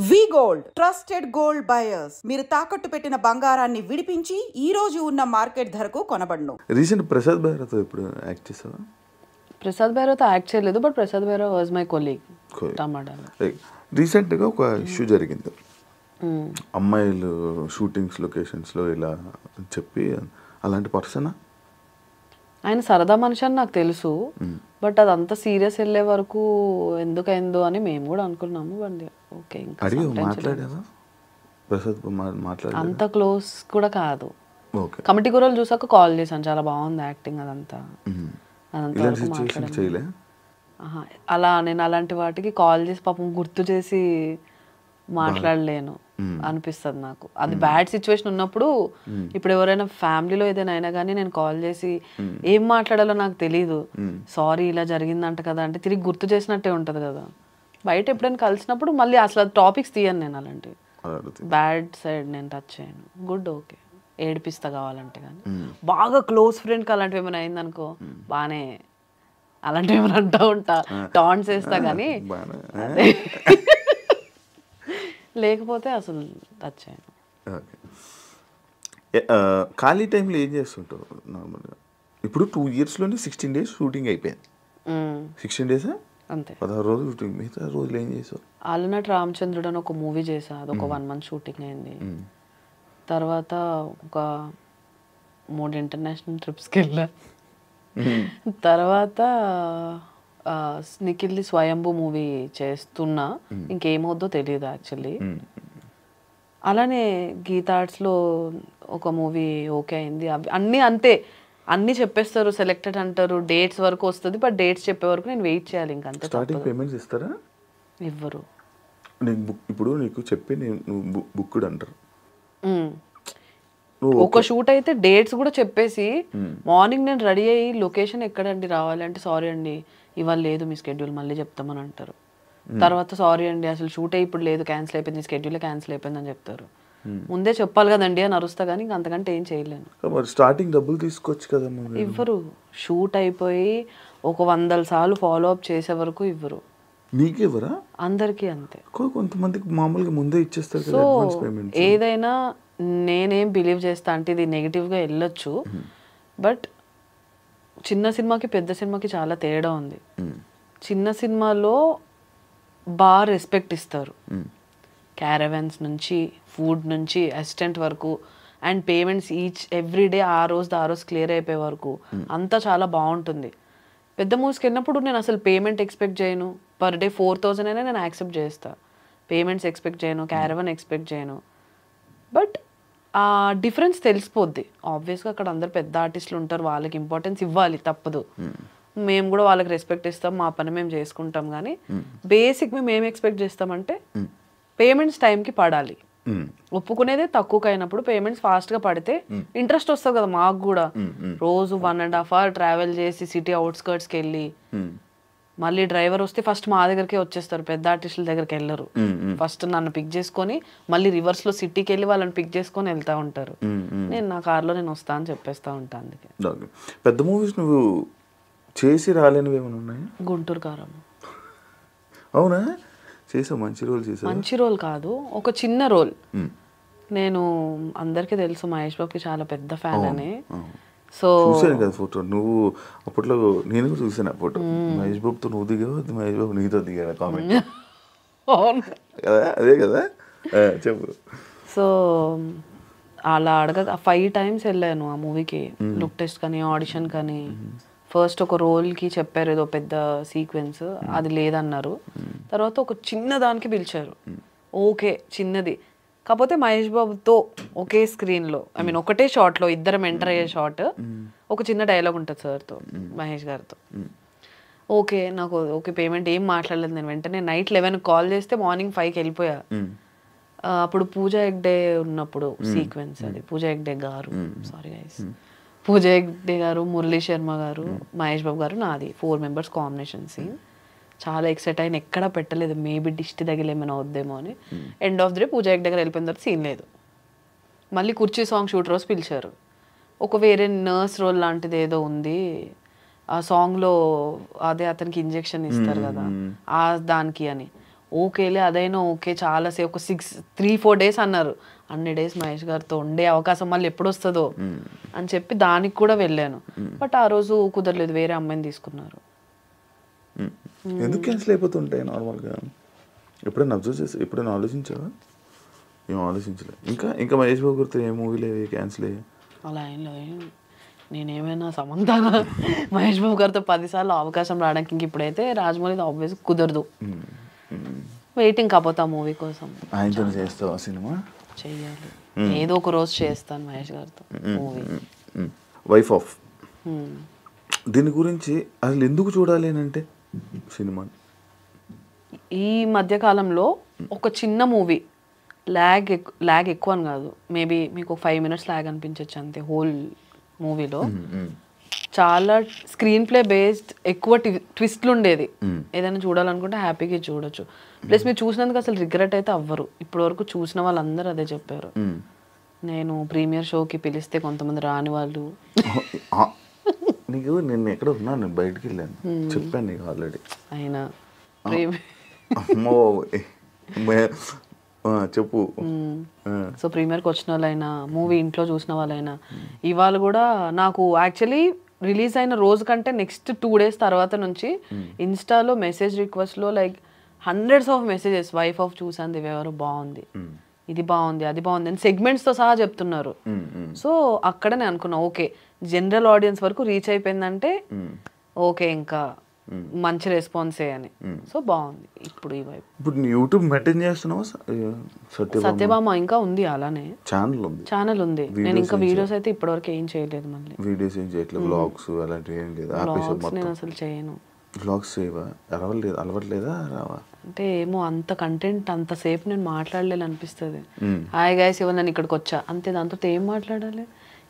వి gold trusted gold buyers. మీరు తాకట్టు పెట్టిన బంగారాన్ని విడిపించి ఈ రోజు ఉన్న మార్కెట్ ధరకు కొనబడును. రీసెంట్ ప్రసాద్ బైరాతో ఇప్పుడు యాక్ట్ చేసావా? ప్రసాద్ బైరాతో యాక్ట్ చేయలేదు, but Prasad Baira was my colleague టమాటాలో. రీసెంట్గా ఒక ఇష్యూ జరిగింది, అమ్మాయిలు షూటింగ్స్ లొకేషన్స్లో ఇలా చెప్పి, అలాంటి పర్సనా? ఆయన సరదా మనిషి అని నాకు తెలుసు, బట్ అదంతా సీరియస్ వెళ్ళే వరకు ఎందుకైందో అని మేము కూడా అనుకున్నాము. బట్ ఓకే, అంత క్లోజ్ కూడా కాదు. కమిటీ కూరలు చూసాక కాల్ చేశాను, చాలా బాగుంది యాక్టింగ్ అదంతా. అలా నేను అలాంటి వాటికి కాల్ చేసి పాపం గుర్తు చేసి మాట్లాడలేను అనిపిస్తుంది నాకు. అది బ్యాడ్ సిచ్యువేషన్ ఉన్నప్పుడు, ఇప్పుడు ఎవరైనా ఫ్యామిలీలో ఏదైనా అయినా కానీ నేను కాల్ చేసి ఏం మాట్లాడాలో నాకు తెలీదు, సారీ ఇలా జరిగిందంట కదా అంటే తిరిగి గుర్తు చేసినట్టే ఉంటది కదా. బయట ఎప్పుడైనా కలిసినప్పుడు మళ్ళీ అసలు టాపిక్స్ తీయను నేను, అలాంటివి బ్యాడ్ సైడ్ నేను టచ్ చేయను. గుడ్ ఓకే, ఏడిపిస్తా కావాలంటే, కానీ బాగా క్లోజ్ ఫ్రెండ్కి అలాంటివి ఏమైనా అయిందనుకో బాగానే అలాంటివి ఏమైనా అంటూ ఉంటా, టాంట్స్ వేస్తా, కానీ లేకపోతే అసలు టచ్ చేయను. ఖాళీ టైంలో ఏం చేస్తుంటావు నార్మల్గా? ఇప్పుడు 2 yearsలోనే 16 days షూటింగ్ అయిపోయింది. 16 days అంతే, 16 రోజులు షూటింగ్. మిగతా రోజులు ఏం చేసావు? ఆలనట్ రామచంద్రుడు అని ఒక మూవీ చేసా, అది ఒక 1 month షూటింగ్ అయింది. తర్వాత ఒక 3 international ట్రిప్స్కి వెళ్ళా. తర్వాత నిఖిల్ది స్వయంభూ మూవీ చేస్తున్నా, ఇంకేమవుద్దో తెలియదు యాక్చువల్లీ. అలానే గీతా ఆర్ట్స్లో ఒక మూవీ ఓకే అయింది. అవి అన్నీ అంతే, అన్నీ చెప్పేస్తారు, సెలెక్టెడ్ అంటారు, డేట్స్ వరకు వస్తుంది, బట్ డేట్స్ చెప్పే వరకు నేను వెయిట్ చేయాలి. ఇంకంతే. స్టార్టింగ్ పేమెంట్స్ ఇస్తారా? ఇవ్వరు. ఇప్పుడు నీకు చెప్పి నువ్వు బుక్డ్ అంటారు. ఒక షూట్ అయితే డేట్స్ కూడా చెప్పేసి, మార్నింగ్ నేను రెడీ అయ్యి లొకేషన్ ఎక్కడండి రావాలి అంటే, సారీ అండి ఇవాళ లేదు మీ స్కెడ్యూల్, మళ్ళీ చెప్తామని అంటారు. తర్వాత సారీ అండి అసలు షూట్ ఇప్పుడు లేదు, క్యాన్సిల్ అయిపోయింది, స్కెడ్యూల్ క్యాన్సిల్ అయిపోయింది అని చెప్తారు. ముందే చెప్పాలి కదండి అని అరుస్తా, కానీ ఇంకా అంతకంటే ఏం చేయలేను. స్టార్టింగ్ డబ్బులు తీసుకోవచ్చు కదా. ఇవ్వరు. షూట్ అయిపోయి ఒక 100 సార్లు ఫాలో అప్ చేసే వరకు ఇవ్వరు. నీకు ఇవ్వరా? అందరికీ అంతే. కొంతమందికి మామూలుగా ముందే ఇచ్చేస్తారు. సో ఏదైనా నేనేం బిలీవ్ చేస్తా అంటే, ఇది నెగిటివ్గా వెళ్ళొచ్చు, బట్ చిన్న సినిమాకి పెద్ద సినిమాకి చాలా తేడా ఉంది. చిన్న సినిమాలో బాగా రెస్పెక్ట్ ఇస్తారు, క్యారవాన్స్ నుంచి ఫుడ్ నుంచి అసిస్టెంట్ వరకు, అండ్ పేమెంట్స్ ఎవ్రీ డే ఆ రోజు క్లియర్ అయిపోయే వరకు అంతా చాలా బాగుంటుంది. పెద్ద మూవీస్కి వెళ్ళినప్పుడు నేను అసలు పేమెంట్ ఎక్స్పెక్ట్ చేయను, పర్ డే 4,000 అయినా నేను యాక్సెప్ట్ చేస్తా, పేమెంట్స్ ఎక్స్పెక్ట్ చేయను, క్యారవాన్ ఎక్స్పెక్ట్ చేయను. బట్ ఆ డిఫరెన్స్ తెలిసిపోద్ది ఆబ్వియస్గా. అక్కడ అందరు పెద్ద ఆర్టిస్టులు ఉంటారు, వాళ్ళకి ఇంపార్టెన్స్ ఇవ్వాలి, తప్పదు. మేము కూడా వాళ్ళకి రెస్పెక్ట్ ఇస్తాం, మా పని మేము చేసుకుంటాం. కానీ బేసిక్ మేము ఏం ఎక్స్పెక్ట్ చేస్తామంటే, పేమెంట్స్ టైంకి పడాలి. ఒప్పుకునేదే తక్కువకి అయినప్పుడు పేమెంట్స్ ఫాస్ట్గా పడితే ఇంట్రెస్ట్ వస్తుంది కదా మాకు కూడా. రోజు 1.5 hour ట్రావెల్ చేసి సిటీ అవుట్స్కర్ట్స్కి వెళ్ళి, మళ్ళీ డ్రైవర్ వస్తే ఫస్ట్ మా దగ్గరికే వచ్చేస్తారు, పెద్ద ఆర్టిస్టుల దగ్గరికి వెళ్ళరు. ఫస్ట్ నన్ను పిక్ చేసుకొని మళ్ళీ రివర్స్లో సిటీకి వెళ్ళి వాళ్ళని పిక్ చేసుకొని వెళ్తూ ఉంటారు. నేను నా కార్లో నేను వస్తా అని చెప్పేస్తా ఉంటాను. అందుకే పెద్ద మూవీస్ నువ్వు చేసి రాలేనివి ఏమైనా ఉన్నాయి? గుంటూరు కారం. అవునా? చేసావు, మంచి రోల్ చేసావు. మంచి రోల్ కాదు, ఒక చిన్న రోల్. నేను అందరికీ తెలుసు మహేష్ బాబుకి చాలా పెద్ద ఫ్యాన్ అని. సో చూసాను కదా ఫోటో, నువ్వు అప్పట్లో నేను కూడా చూసాను ఆ ఫోటో. మహేష్ బాబుతో నువ్వు దిగావు, మహేష్ బాబు నీతో దిగాడు కామెంట్ కదా, అదే కదా, చెప్పు. సో అలా 5 times వెళ్ళాను ఆ మూవీకి, లుక్ టెస్ట్ కానీ ఆడిషన్ కానీ. ఫస్ట్ ఒక రోల్కి చెప్పారు ఏదో పెద్ద సీక్వెన్స్, అది లేదన్నారు. తర్వాత ఒక చిన్న దానికి పిలిచారు, ఓకే చిన్నది, కాకపోతే మహేష్ బాబుతో ఒకే స్క్రీన్లో, ఐ మీన్ ఒకటే షాట్లో ఇద్దరం ఎంటర్ అయ్యే షాట్, ఒక చిన్న డైలాగ్ ఉంటుంది సార్తో, మహేష్ గారితో. ఓకే నాకు ఓకే, పేమెంట్ ఏం మాట్లాడలేదు నేను. వెంటనే నైట్ 11 కాల్ చేస్తే మార్నింగ్ 5కి వెళ్ళిపోయా. అప్పుడు పూజా హెగ్డే ఉన్నప్పుడు సీక్వెన్స్, అది పూజా హెగ్డే గారు, సారీ గైస్, పూజా హెగ్డే గారు, మురళీ శర్మ గారు, మహేష్ బాబు గారు, నాది 4 members కాంబినేషన్ సీన్. చాలా ఎక్సైట్ అయిన, ఎక్కడా పెట్టలేదు, మేబీ దిష్టి తగిలి ఏమైనా వద్దేమో అని. End of the day Pooja Hegde గారు వెళ్ళిపోయిన తర్వాత సీన్ లేదు. మళ్ళీ కుర్చీ సాంగ్ షూట్ రోజు పిలిచారు, ఒక వేరే నర్స్ రోల్ లాంటిది ఏదో ఉంది, ఆ సాంగ్లో అదే అతనికి ఇంజెక్షన్ ఇస్తారు కదా ఆ దానికి అని. ఓకేలే అదైనా ఓకే చాలాసేపు ఒక 3-4 డేస్ అన్నారు. అన్ని డేస్ మహేష్ గారితో ఉండే అవకాశం మళ్ళీ ఎప్పుడు వస్తుందో అని చెప్పి దానికి కూడా వెళ్ళాను. బట్ ఆ రోజు కుదరలేదు, వేరే అమ్మాయిని తీసుకున్నారు. ఎందుకు క్యాన్సిల్ అయిపోతుంటాయి నార్మల్గా? ఎప్పుడైనా అబ్జర్వ్ చేసి ఎప్పుడైనా ఆలోచించావా? ఏం ఆలోచించలే. ఇంకా మహేష్ బాబు గారితో ఏ మూవీలు క్యాన్సిల్ అయ్యాయి? అలా ఏం లేదు. నేనేమైనా సమంతాన మహేష్ బాబు గారితో 10 సార్లు అవకాశం రావడానికి ఇంక ఇప్పుడైతే రాజమౌళి ఆబ్వియస్ కుదరదు. వెయిటింగ్ కాకపోతే ఆ మూవీ కోసం. ఆయనతో చేస్తావా సినిమా? చెయ్యాలి, ఏదో ఒక రోజు చేస్తాను మహేష్ గారితో మూవీ. వైఫ్ ఆఫ్ దీని గురించి అసలు ఎందుకు చూడాలి అని అంటే సినిమా ఈ మధ్యకాలంలో ఒక చిన్న మూవీ ల్యాగ్ ఎక్కువ అని కాదు, మేబీ మీకు 5 minutes ల్యాగ్ అనిపించవచ్చు అంతే. హోల్ మూవీలో చాలా స్క్రీన్ ప్లే బేస్డ్ ఎక్కువ ట్విస్ట్లు ఉండేది. ఏదైనా చూడాలనుకుంటే హ్యాపీగా చూడొచ్చు. ప్లస్ మీరు చూసినందుకు అసలు రిగ్రెట్ అయితే అవ్వరు. ఇప్పటి వరకు చూసిన వాళ్ళందరూ అదే చెప్పారు. నేను ప్రీమియర్ షోకి పిలిస్తే కొంతమంది రాని వాళ్ళు. నీకు నేను ఎక్కడ ఉన్నా, నేను బయటికి వెళ్ళాను చెప్పాను నీకు ఆల్రెడీ. అయినా చెప్పు. సో ప్రీమియర్కి వచ్చిన వాళ్ళైనా మూవీ ఇంట్లో చూసిన వాళ్ళైనా ఇవాళ కూడా నాకు యాక్చువల్లీ రిలీజ్ అయిన రోజు కంటే నెక్స్ట్ 2 days తర్వాత నుంచి ఇన్స్టాలో మెసేజ్ రిక్వెస్ట్లో లైక్ hundreds of మెసేజెస్. వైఫ్ ఆఫ్ చూసాను ఎవరు బాగుంది, ఇది బాగుంది, అది బాగుంది అని సెగ్మెంట్స్తో సహా చెప్తున్నారు. సో అక్కడ నేను అనుకున్నా ఓకే జనరల్ ఆడియన్స్ వరకు రీచ్ అయిపోయిందంటే ఓకే ఇంకా మంచి రెస్పాన్సే అని. సో బాగుంది. ఇప్పుడు ఈ వైపు ఇప్పుడు యూట్యూబ్ మెయింటైన్ చేస్తున్నావా? సత్యభామ ఇంకా ఉంది, అలానే ఛానల్ ఉంది. నేను ఇంకా వీడియోస్ అయితే ఇప్పటివరకు ఏం చేయలేదు. మళ్ళీ వీడియోస్ ఏం చేయట్లేదు, వ్లాగ్స్ అలాంటివి ఏం లేదు. నేను అసలు చేయను. వ్లాగ్స్ చేయవా? అలవట్లేదా? రావా అంటే ఏమో అంత కంటెంట్ అంతసేపు నేను మాట్లాడలేను అనిపిస్తుంది. హాయ్ గైస్ ఇవ్వ నేను ఇక్కడికి వచ్చా అంతే, దాంతో ఏం మాట్లాడాలి?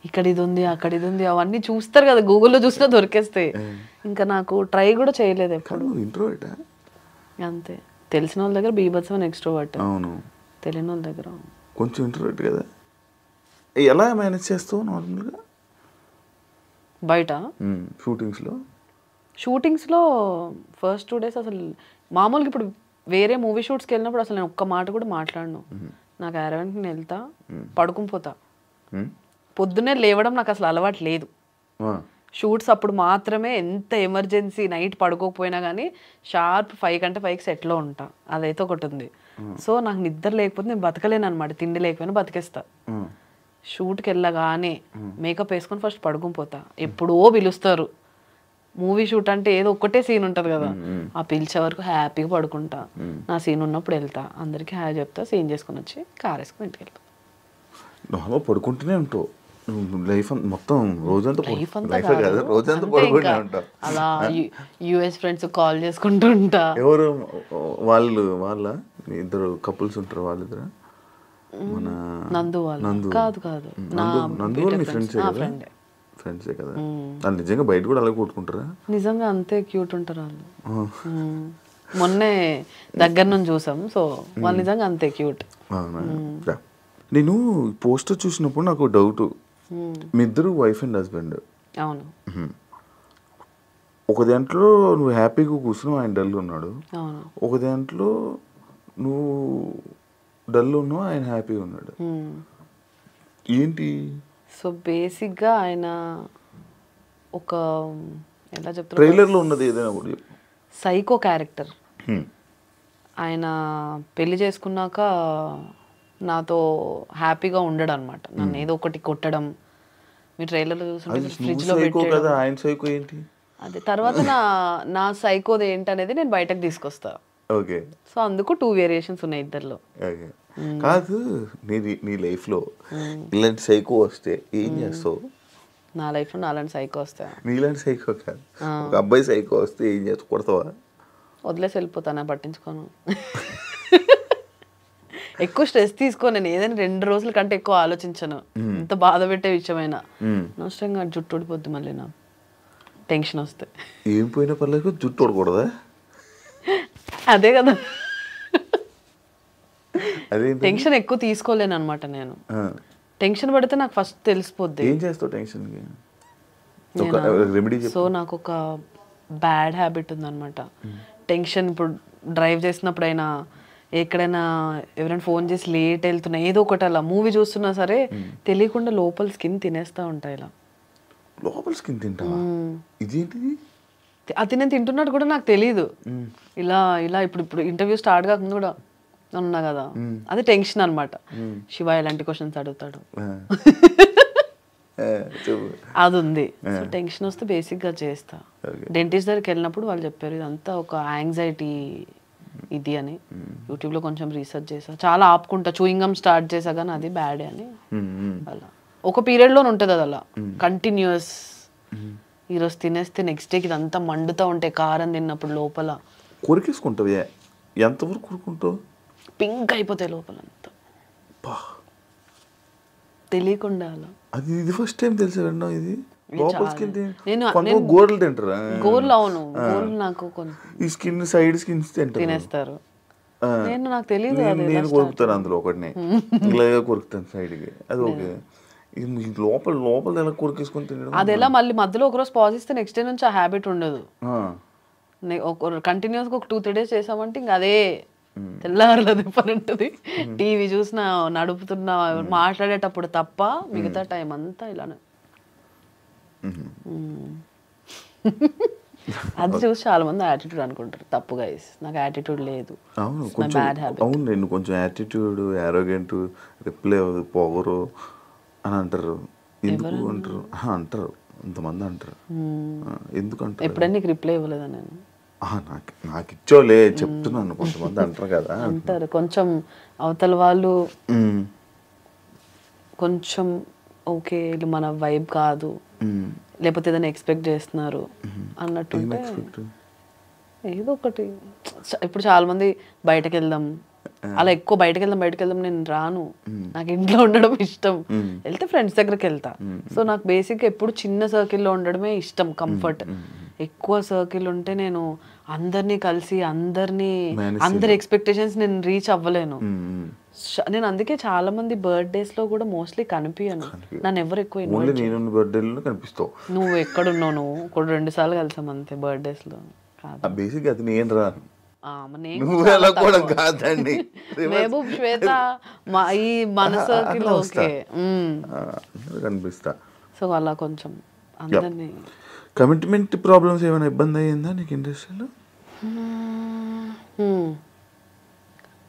ఇక్కడ ఇది ఉంది, అక్కడ ఇది ఉంది, అవన్నీ చూస్తారు కదా, గూగుల్లో చూసినా దొరికేస్తాయి. ఇంకా నాకు ట్రై కూడా చేయలేదు ఎప్పుడు. ఇంట్రోవర్ట్ అంతే. తెలిసిన వాళ్ళ దగ్గర బీభత్సమైన ఎక్స్ట్రోవర్ట్, అవును. తెలియని వాళ్ళ దగ్గర కొంచెం ఇంట్రోవర్ట్ కదా. ఎలా మేనేజ్ చేస్తావు నార్మల్గా బయట షూటింగ్స్లో? ఫస్ట్ 2 days అసలు మామూలుగా ఇప్పుడు వేరే మూవీ షూట్స్కి వెళ్ళినప్పుడు అసలు నేను ఒక్క మాట కూడా మాట్లాడను. నాకు అరవెంట్ని నేను వెళ్తా, పడుకుని పోతా. పొద్దున్నే లేవడం నాకు అసలు అలవాటు లేదు. షూట్స్ అప్పుడు మాత్రమే ఎంత ఎమర్జెన్సీ నైట్ పడుకోకపోయినా కానీ షార్ప్ 5 కంటే 5కి సెట్లో ఉంటా. అదైతే ఒకటి ఉంది. సో నాకు నిద్ర లేకపోతే నేను బతకలేను అనమాట. తిండి లేకపోయినా బతికేస్తా. షూట్కి వెళ్ళగానే మేకప్ వేసుకొని ఫస్ట్ పడుకుని పోతా. ఎప్పుడో పిలుస్తారు. మూవీ షూట్ అంటే ఏదో ఒక్కటే సీన్ ఉంటుంది కదా, ఆ పిలిచే వరకు హ్యాపీగా పడుకుంటా. నా సీన్ ఉన్నప్పుడు వెళ్తా, అందరికీ హాయ్ చెప్తా, సీన్ చేసుకుని వచ్చి కార్ వేసుకుని ఇంటికి వెళ్తా. పడుకుంటూనే ఉంటావు లైఫ్ మొత్తం రోజంతా? అలా యుఎస్ ఫ్రెండ్స్ కాల్ చేసుకుంటూ ఉంటా. ఎవరు వాళ్ళ ఇద్దరు కపుల్స్ ఉంటారు, వాళ్ళిద్దరు? మన నందు వాళ్ళు కాదు ఫ్రెండ్సే కదా. వాళ్ళు నిజంగా బయట కూడా అలాగే కొట్టుకుంటారా? నిజంగా అంతే క్యూట్ ఉంటారు వాళ్ళు. మొన్నే దగ్గర నుంచి చూసాం. సో వాళ్ళు నిజంగా అంతే క్యూట్. నేను పోస్టర్ చూసినప్పుడు నాకు డౌట్, మీ ఇద్దరు వైఫ్ అండ్ హస్బెండ్. అవును. ఒక దాంట్లో నువ్వు హ్యాపీగా కూర్చున్నావు, ఆయన డల్ ఉన్నాడు. ఒక దాంట్లో నువ్వు డల్ ఉన్నావు, ఆయన హ్యాపీగా ఉన్నాడు. ఏంటి? సో బేసిక్గా ఆయన ఒక ఎలా చెప్తారు, ట్రైలర్లో ఉన్నది ఏదైనా కూడా చెప్పు. Psycho character. ఆయన పెళ్లి చేసుకున్నాక నాతో హ్యాపీగా ఉండడు అనమాట. నన్ను ఏదో ఒకటి కొట్టడం, మీ ట్రైలర్లో చూస్తుంటే ఫ్రిడ్జ్లో పెట్టడం. ఆయన సైకో ఏంటి? అదే తర్వాత నా సైకోది ఏంటనేది నేను బయటకు తీసుకొస్తా. ఓకే. సో అందుకు 2 వేరియేషన్స్ ఉన్నాయి ఇద్దరిలో. కాదు, నీ లైఫ్లో ఇలాంటి సైకో వస్తే ఏం చేస్తావు? నా లైఫ్లో నాలాంటి సైకో వస్తా? నీలాంటి సైకో కాదు, ఒక అబ్బాయి సైకో వస్తే ఏం చేస్తావు? కొడతావా? వదిలేసి వెళ్ళిపోతానా, పట్టించుకోను. ఎక్కువ స్ట్రెస్ తీసుకో. నేను ఏదైనా 2 రోజుల కంటే ఎక్కువ ఆలోచించను, ఎంత బాధ పెట్టే విషయమైనా. నష్టంగా జుట్టు ఊడిపోద్ది మళ్ళీ నాకు టెన్షన్ వస్తే. ఏం పోయినా పర్లేదు, జుట్టు ఊడకూడదా? అదే కదా, టెన్షన్ ఎక్కువ తీసుకోలేను అనమాట నేను. టెన్షన్ పడితే నాకు ఫస్ట్ తెలిసిపోద్ది. ఏం చేస్తావు టెన్షన్కి? సో నాకు ఒక బ్యాడ్ హ్యాబిట్ ఉందన్నమాట. టెన్షన్ ఇప్పుడు డ్రైవ్ చేసినప్పుడైనా ఎక్కడైనా ఎవరైనా ఫోన్ చేసి లేట్ వెళ్తున్నా ఏదో ఒకటి అలా మూవీ చూస్తున్నా సరే తెలియకుండా లోపల స్కిన్ తినేస్తూ ఉంటాయి ఇలా. లోపల స్కిన్ తింటావా? ఇదేంటిది? అది నేను తింటున్నట్టు కూడా నాకు తెలీదు. ఇలా ఇలా ఇప్పుడు ఇంటర్వ్యూ స్టార్ట్ కాకుండా కూడా ఉన్నా కదా, అది టెన్షన్ అనమాట. శివ ఎలాంటి క్వశ్చన్స్ అడుగుతాడు అది ఉంది. సో టెన్షన్ వస్తే బేసిక్గా చేస్తా. డెంటిస్ట్ దగ్గరికి వెళ్ళినప్పుడు వాళ్ళు చెప్పారు ఇదంతా ఒక యాంగ్జైటీ ఇది అని. యూట్యూబ్లో కొంచెం రీసెర్చ్ చేసా, చాలా ఆపుకుంటా, చూయింగ్ గమ్ స్టార్ట్ చేసా కానీ అది బ్యాడే అని. అలా ఒక పీరియడ్లోనే ఉంటుంది అది అలా కంటిన్యూస్. ఈరోజు తినేస్తే నెక్స్ట్ డేకి ఇదంతా మండుతూ ఉంటాయి కారం తిన్నప్పుడు లోపల. కొరికేసుకుంటావు? ఎంతవరకు కొరుకుంటావు? పింక్ అయిపోతాయి లోపల అంతా తెలియకుండా అలా. అది ఇది ఫస్ట్ టైం తెలిసా విన్నా. ఇది నేను గోర్లు తింటారా? గోర్లు, అవును గోర్లు నాకు కొంచెం ఈ స్కిన్ సైడ్ స్కిన్స్ తినేస్తారు. నేను నాకు తెలియదు. నేను కొరుకుతాను అందులో ఒకటిని, ఇలాగే కొరుకుతాను సైడ్కి. అది ఓకే. లోపల లోపల ఎలా కొరికేసుకొని తినడం, అది ఎలా మళ్ళీ మధ్యలో ఒకరోజు పాజ్ ఇస్తే నెక్స్ట్ డే నుంచి ఆ హ్యాబిట్ ఉండదు. కంటిన్యూస్గా ఒక 2-3 days చేసామంటే ఇంకా అదే తెల్లారలేదు పని ఉంటుంది. టీవీ చూసినా నడుపుతున్నా మాట్లాడేటప్పుడు తప్ప మిగతా టైం అంతా ఇలానే. అది చూసి చాలా మంది యాటిట్యూడ్ అనుకుంటారు. తప్పు గైస్, నాకు యాటిట్యూడ్ లేదు. అవును నేను కొంచెం యాటిట్యూడ్, యారోగెంట్, రిప్లై పొగరు అని అంటారు. ఎందుకు అంటారు? అంటారు, ఇంతమంది అంటారు. ఎందుకంటారు? ఎప్పుడైనా నీకు రిప్లై ఇవ్వలేదా నేను? నాకు ఇచ్చోలే చెప్తున్నాను. కొంతమంది అంటారు కదా, అంటారు. కొంచెం అవతల వాళ్ళు కొంచెం ఓకే ఇది మన వైబ్ కాదు, లేకపోతే ఏదైనా ఎక్స్పెక్ట్ చేస్తున్నారు అన్నట్టుంటే ఏదో ఒకటి. ఇప్పుడు చాలా మంది బయటకు వెళ్దాం, అలా ఎక్కువ బయటకు వెళ్దాం నేను రాను. నాకు ఇంట్లో ఉండడం ఇష్టం. వెళ్తే ఫ్రెండ్స్ దగ్గరికి వెళ్తా. సో నాకు బేసిక్గా ఎప్పుడు చిన్న సర్కిల్లో ఉండడమే ఇష్టం, కంఫర్ట్. ఎక్కువ సర్కిల్ ఉంటే నేను అందరినీ కలిసి అందరి ఎక్స్పెక్టేషన్స్ నేను రీచ్ అవ్వలేను. నేను అందుకే చాలా మంది బర్త్డేస్ లో కూడా మోస్ట్లీ కనిపించను. నన్ను ఎవరు ఎక్కువ కనిపిస్తావు. నువ్వు ఎక్కడున్నావు? నువ్వు కూడా 2 సార్లు కలిసాం అంతే బర్త్డేస్ లో. మహబూబ్, శ్వేత, ఈ మన సర్కిల్ ఓకే కనిపిస్తా. సో అలా కొంచెం అందరినీ. కమిట్మెంట్ ప్రాబ్లమ్స్ ఏమైనా ఇబ్బంది అయ్యిందా నీకు ఇండస్ట్రీలో?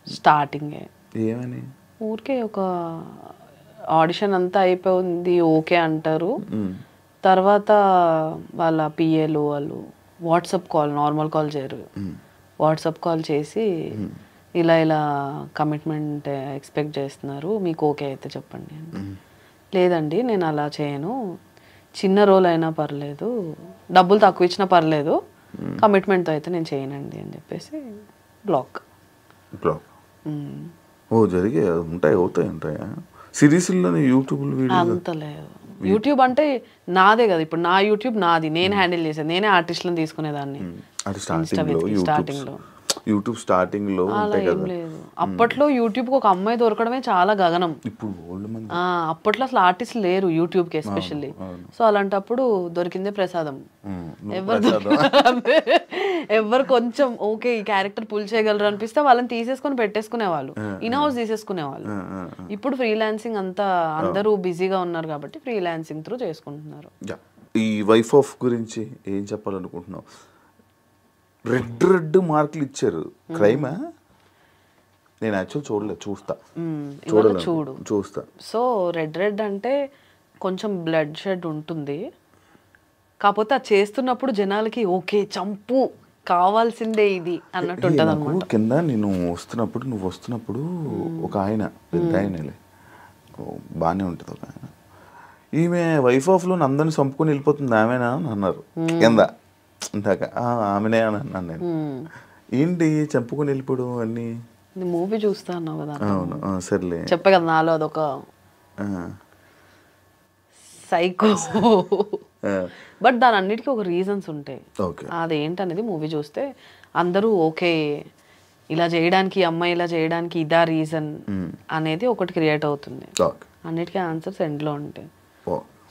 స్టార్టింగే ఏమని? ఊరికే ఒక ఆడిషన్ అంతా అయిపోయింది ఓకే అంటారు. తర్వాత వాళ్ళ పిఏలు వాళ్ళు వాట్సాప్ కాల్, నార్మల్ కాల్ చేయరు, వాట్సాప్ కాల్ చేసి ఇలా ఇలా కమిట్మెంట్ ఎక్స్పెక్ట్ చేస్తున్నారు, మీకు ఓకే అయితే చెప్పండి. లేదండి నేను అలా చేయను, చిన్న రోల్ అయినా పర్లేదు, డబ్బులు తక్కువ ఇచ్చినా పర్లేదు, కమిట్మెంట్తో అయితే నేను చేయనండి అని చెప్పేసి బ్లాక్. జరిగే అవుతాయి సిరీస్లోనే. యూట్యూబ్ అంత లేదు. యూట్యూబ్ అంటే నాదే కదా, ఇప్పుడు నా యూట్యూబ్ నాది, నేను హ్యాండిల్ చేసేది, నేనే ఆర్టిస్ట్లను తీసుకునేదాన్ని స్టార్టింగ్ లో. యూట్యూబ్ స్టార్టింగ్ లో లేదు. అప్పట్లో యూట్యూబ్ కి ఒక అమ్మాయి దొరకడమే చాలా గగనం. అప్పట్లో అసలు ఆర్టిస్ట్ లేరు యూట్యూబ్ కి ఎస్పెషల్లీ. సో అలాంటప్పుడు దొరికిందే ప్రసాదం. ఎవరు కొంచెం ఓకే ఈ క్యారెక్టర్ పుల్ చేయగలరు అనిపిస్తే వాళ్ళని తీసేసుకొని పెట్టేసుకునేవాళ్ళు, ఇన్ హౌస్ తీసేసుకునేవాళ్ళు. ఇప్పుడు ఫ్రీలాన్సింగ్ అంతా అందరూ బిజీగా ఉన్నారు కాబట్టి ఫ్రీలాన్సింగ్ త్రూ చేసుకుంటున్నారు. ఈ వైఫ్ ఆఫ్ గురించి ఏం చెప్పాలనుకుంటున్నావు? రెడ్ మార్కులు ఇచ్చారు, క్రైమా? నేను యాక్చువల్ చూడలేదు, చూస్తా. సో రెడ్ అంటే కొంచెం బ్లడ్ షెడ్ ఉంటుంది, కాకపోతే అది చేస్తున్నప్పుడు జనాలకి ఓకే చంపు కావాల్సిందే ఇది అన్నట్టు ఉంటుంది అన్నమాట. కింద నువ్వు వస్తున్నప్పుడు ఒక ఆయన పెద్ద ఆయనలే బాగానే ఉంటుంది, ఒక ఆయన, ఈమె వైఫ్ ఆఫ్ లో అందరిని చంపుకొని వెళ్ళిపోతుంది ఆమెనా అని అన్నారు కింద. ఇందాక ఆమెనే అని అన్నాను నేను. ఏంటి చంపుకొని వెళ్ళిపోవడం అన్ని? మూవీ చూస్తా అన్నావు కదా. అవును సర్లే, చెప్పే కదా నాలో అదొక సైకో. బట్ దాని అన్నిటికీ ఒక రీజన్స్ ఉంటాయి. అదేంటనేది మూవీ చూస్తే అందరూ ఓకే ఇలా చేయడానికి, అమ్మాయి ఇలా చేయడానికి ఇదా రీజన్ అనేది ఒకటి క్రియేట్ అవుతుంది. అన్నిటికీ ఆన్సర్స్ ఎండ్లో ఉంటాయి.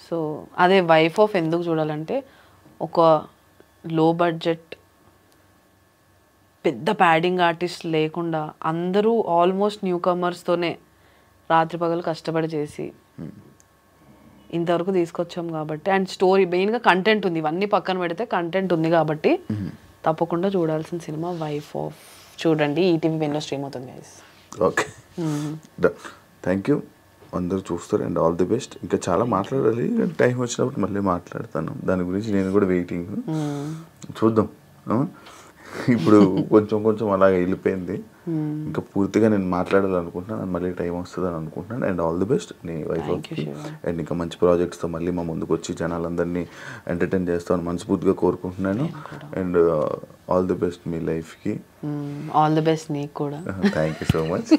సో అదే వైఫ్ ఆఫ్ ఎందుకు చూడాలంటే, ఒక లో బడ్జెట్ పెద్ద ప్యాడింగ్ ఆర్టిస్ట్ లేకుండా అందరూ ఆల్మోస్ట్ న్యూ కమర్స్తోనే రాత్రి పగలు కష్టపడి చేసి ఇంతవరకు తీసుకొచ్చాం కాబట్టి, అండ్ స్టోరీ మెయిన్గా కంటెంట్ ఉంది, ఇవన్నీ పక్కన పెడితే కంటెంట్ ఉంది కాబట్టి తప్పకుండా చూడాల్సిన సినిమా వైఫ్ ఆఫ్. చూడండి, ఈటీవీ విన్లో స్ట్రీమ్ అవుతుంది గైస్. Okay, thank you. అందరూ చూస్తారు అండ్ ఆల్ ది బెస్ట్. ఇంకా చాలా మాట్లాడాలి, టైం వచ్చినప్పుడు మళ్ళీ మాట్లాడతాను దాని గురించి. నేను కూడా వెయిటింగ్, చూద్దాం. ఇప్పుడు కొంచెం అలాగే వెళ్ళిపోయింది, ఇంకా పూర్తిగా నేను మాట్లాడాలనుకుంటున్నాను, మళ్ళీ టైం వస్తుంది అని అనుకుంటున్నాను. అండ్ ఆల్ ది బెస్ట్ నీ వైఫ్ అండ్ ఇంకా మంచి ప్రాజెక్ట్స్తో మళ్ళీ మా ముందుకు వచ్చి జనాలందరినీ ఎంటర్టైన్ చేస్తామని మనస్ఫూర్తిగా కోరుకుంటున్నాను. అండ్ ఆల్ ది బెస్ట్ మీ లైఫ్కి. ఆల్ ది బెస్ట్ నీకు కూడా. Thank you so much.